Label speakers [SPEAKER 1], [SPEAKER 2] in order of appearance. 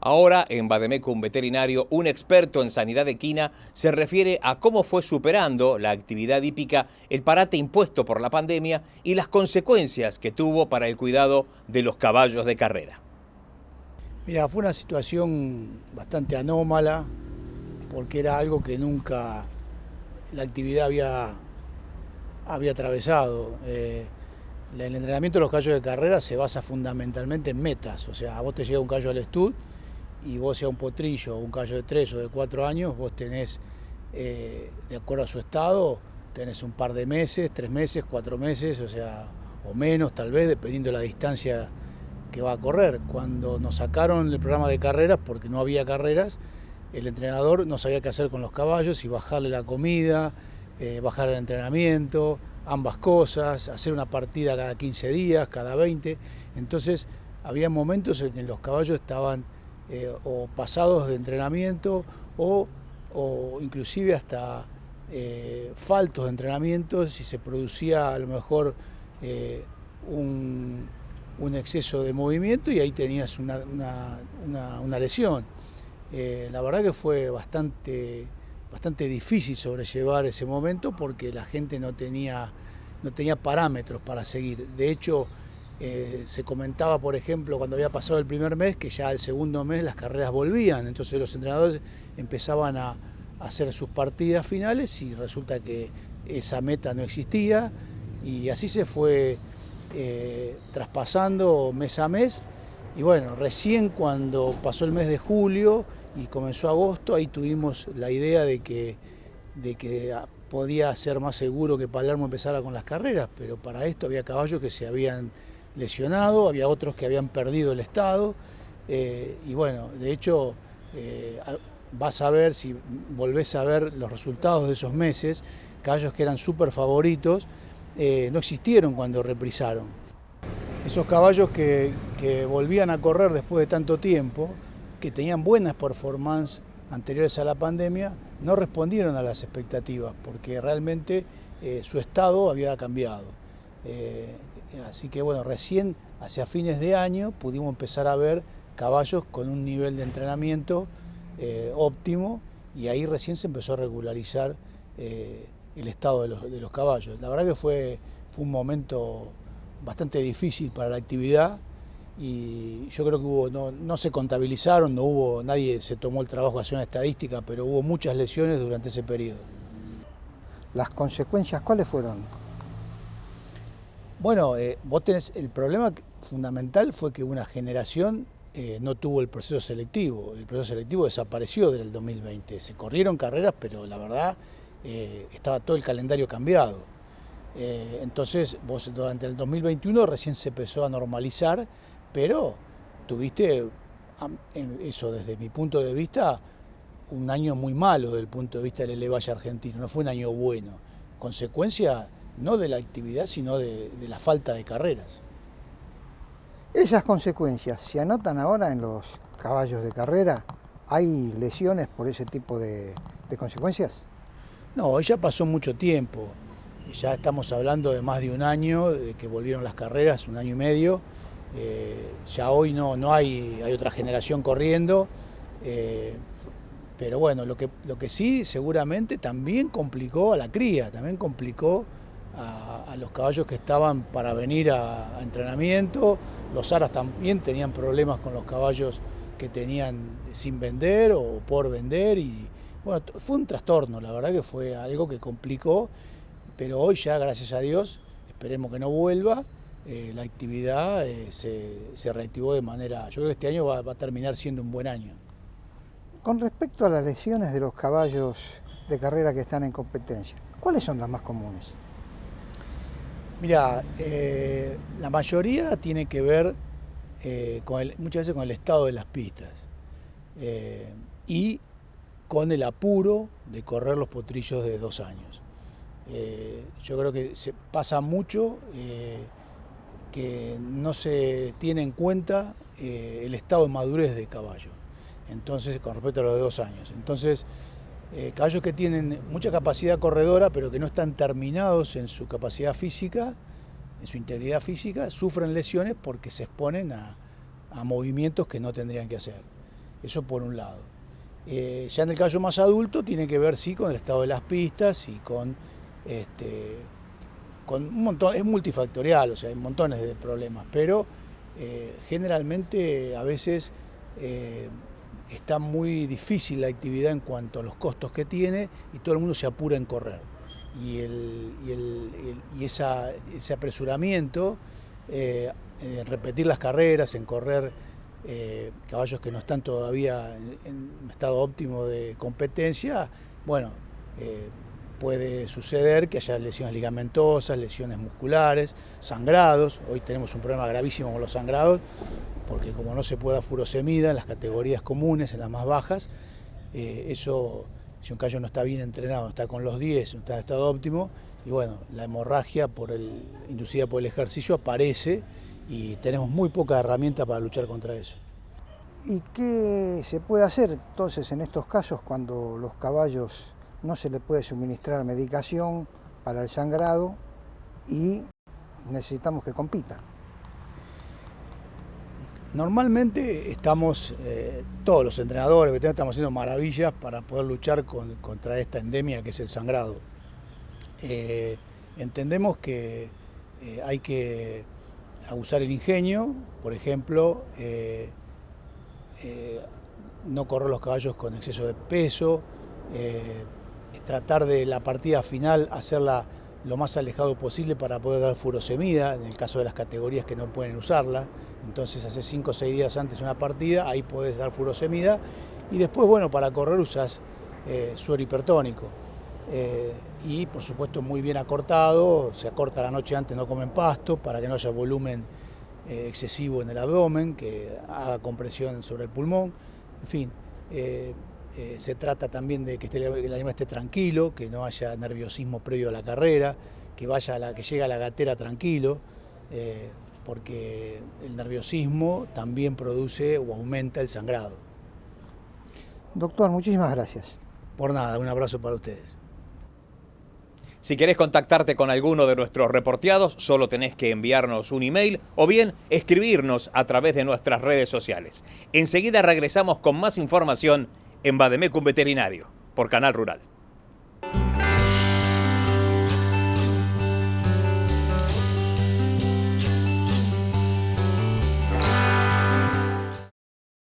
[SPEAKER 1] Ahora, en Bademecum Veterinario, un experto en sanidad equina se refiere a cómo fue superando la actividad hípica el parate impuesto por la pandemia y las consecuencias que tuvo para el cuidado de los caballos de carrera.
[SPEAKER 2] Mira, fue una situación bastante anómala porque era algo que nunca la actividad había atravesado. El entrenamiento de los caballos de carrera se basa fundamentalmente en metas, o sea, a vos te llega un caballo al estud y vos, sea un potrillo o un caballo de 3 o de 4 años, vos tenés, de acuerdo a su estado, tenés un par de meses, 3 meses, 4 meses, o sea, o menos tal vez, dependiendo de la distancia que va a correr. Cuando nos sacaron el programa de carreras, porque no había carreras, el entrenador no sabía qué hacer con los caballos, si bajarle la comida, bajar el entrenamiento, ambas cosas, hacer una partida cada 15 días, cada 20. Entonces había momentos en que los caballos estaban o pasados de entrenamiento o inclusive hasta faltos de entrenamiento, si se producía a lo mejor un exceso de movimiento y ahí tenías una lesión. La verdad que fue bastante difícil sobrellevar ese momento porque la gente no tenía parámetros para seguir. De hecho, se comentaba, por ejemplo, cuando había pasado el primer mes, que ya el segundo mes las carreras volvían, entonces los entrenadores empezaban a hacer sus partidas finales y resulta que esa meta no existía y así se fue traspasando mes a mes. Y bueno, recién cuando pasó el mes de julio y comenzó agosto, ahí tuvimos la idea de que podía ser más seguro que Palermo empezara con las carreras, pero para esto había caballos que se habían lesionado, había otros que habían perdido el estado, y bueno, de hecho, vas a ver, si volvés a ver los resultados de esos meses, caballos que eran súper favoritos, no existieron cuando reprisaron. Esos caballos que volvían a correr después de tanto tiempo, que tenían buenas performances anteriores a la pandemia, no respondieron a las expectativas, porque realmente su estado había cambiado. Así que bueno, recién hacia fines de año pudimos empezar a ver caballos con un nivel de entrenamiento óptimo y ahí recién se empezó a regularizar el estado de los caballos. La verdad que fue un momento bastante difícil para la actividad y yo creo que no se contabilizaron, nadie se tomó el trabajo de hacer una estadística, pero hubo muchas lesiones durante ese periodo.
[SPEAKER 3] ¿Las consecuencias cuáles fueron?
[SPEAKER 2] Bueno, vos tenés, el problema fundamental fue que una generación no tuvo el proceso selectivo. El proceso selectivo desapareció del 2020. Se corrieron carreras, pero la verdad estaba todo el calendario cambiado. Entonces, vos durante el 2021 recién se empezó a normalizar, pero tuviste, eso desde mi punto de vista, un año muy malo desde el punto de vista del elevalle argentino. No fue un año bueno. Consecuencia no de la actividad, sino de la falta de carreras.
[SPEAKER 3] ¿Esas consecuencias se anotan ahora en los caballos de carrera? ¿Hay lesiones por ese tipo de consecuencias?
[SPEAKER 2] No, ya pasó mucho tiempo. Ya estamos hablando de más de un año de que volvieron las carreras, un año y medio. Ya hoy no hay otra generación corriendo. Pero bueno, lo que sí seguramente también complicó a la cría, también complicó a los caballos que estaban para venir a entrenamiento. Los aras también tenían problemas con los caballos que tenían sin vender o por vender. Y bueno, fue un trastorno, la verdad que fue algo que complicó, pero hoy ya, gracias a Dios, esperemos que no vuelva, la actividad se reactivó de manera, yo creo que este año va a terminar siendo un buen año.
[SPEAKER 3] Con respecto a las lesiones de los caballos de carrera que están en competencia, ¿cuáles son las más comunes?
[SPEAKER 2] Mira, la mayoría tiene que ver muchas veces con el estado de las pistas y con el apuro de correr los potrillos de 2 años. Yo creo que se pasa mucho que no se tiene en cuenta el estado de madurez de caballo. Entonces, con respecto a los de 2 años. Entonces, caballos que tienen mucha capacidad corredora, pero que no están terminados en su capacidad física, en su integridad física, sufren lesiones porque se exponen a movimientos que no tendrían que hacer. Eso por un lado. Ya en el caballo más adulto tiene que ver sí con el estado de las pistas y con un montón, es multifactorial, o sea, hay montones de problemas, pero generalmente a veces está muy difícil la actividad en cuanto a los costos que tiene y todo el mundo se apura en correr. Y ese apresuramiento, en repetir las carreras, en correr caballos que no están todavía en un estado óptimo de competencia, bueno, puede suceder que haya lesiones ligamentosas, lesiones musculares, sangrados. Hoy tenemos un problema gravísimo con los sangrados, porque como no se puede dar furosemida en las categorías comunes, en las más bajas, eso, si un caballo no está bien entrenado, no está con los 10, no está en estado óptimo, y bueno, la hemorragia inducida por el ejercicio aparece y tenemos muy poca herramienta para luchar contra eso.
[SPEAKER 3] ¿Y qué se puede hacer entonces en estos casos cuando los caballos no se les puede suministrar medicación para el sangrado y necesitamos que compitan?
[SPEAKER 2] Normalmente estamos, todos los entrenadores, estamos haciendo maravillas para poder luchar contra esta endemia que es el sangrado. Entendemos que hay que abusar el ingenio, por ejemplo, no correr los caballos con exceso de peso, tratar de la partida final hacerla lo más alejado posible para poder dar furosemida, en el caso de las categorías que no pueden usarla. Entonces hace 5 o 6 días antes de una partida, ahí podés dar furosemida, y después, bueno, para correr usás suero hipertónico. Y por supuesto muy bien acortado, se acorta la noche antes, no comen pasto, para que no haya volumen excesivo en el abdomen, que haga compresión sobre el pulmón, en fin. Se trata también de que el animal esté tranquilo, que no haya nerviosismo previo a la carrera, que llegue a la gatera tranquilo, porque el nerviosismo también produce o aumenta el sangrado.
[SPEAKER 3] Doctor, muchísimas gracias.
[SPEAKER 2] Por nada, un abrazo para ustedes.
[SPEAKER 1] Si querés contactarte con alguno de nuestros reporteados, solo tenés que enviarnos un email o bien escribirnos a través de nuestras redes sociales. Enseguida regresamos con más información en Vademecum Veterinario, por Canal Rural.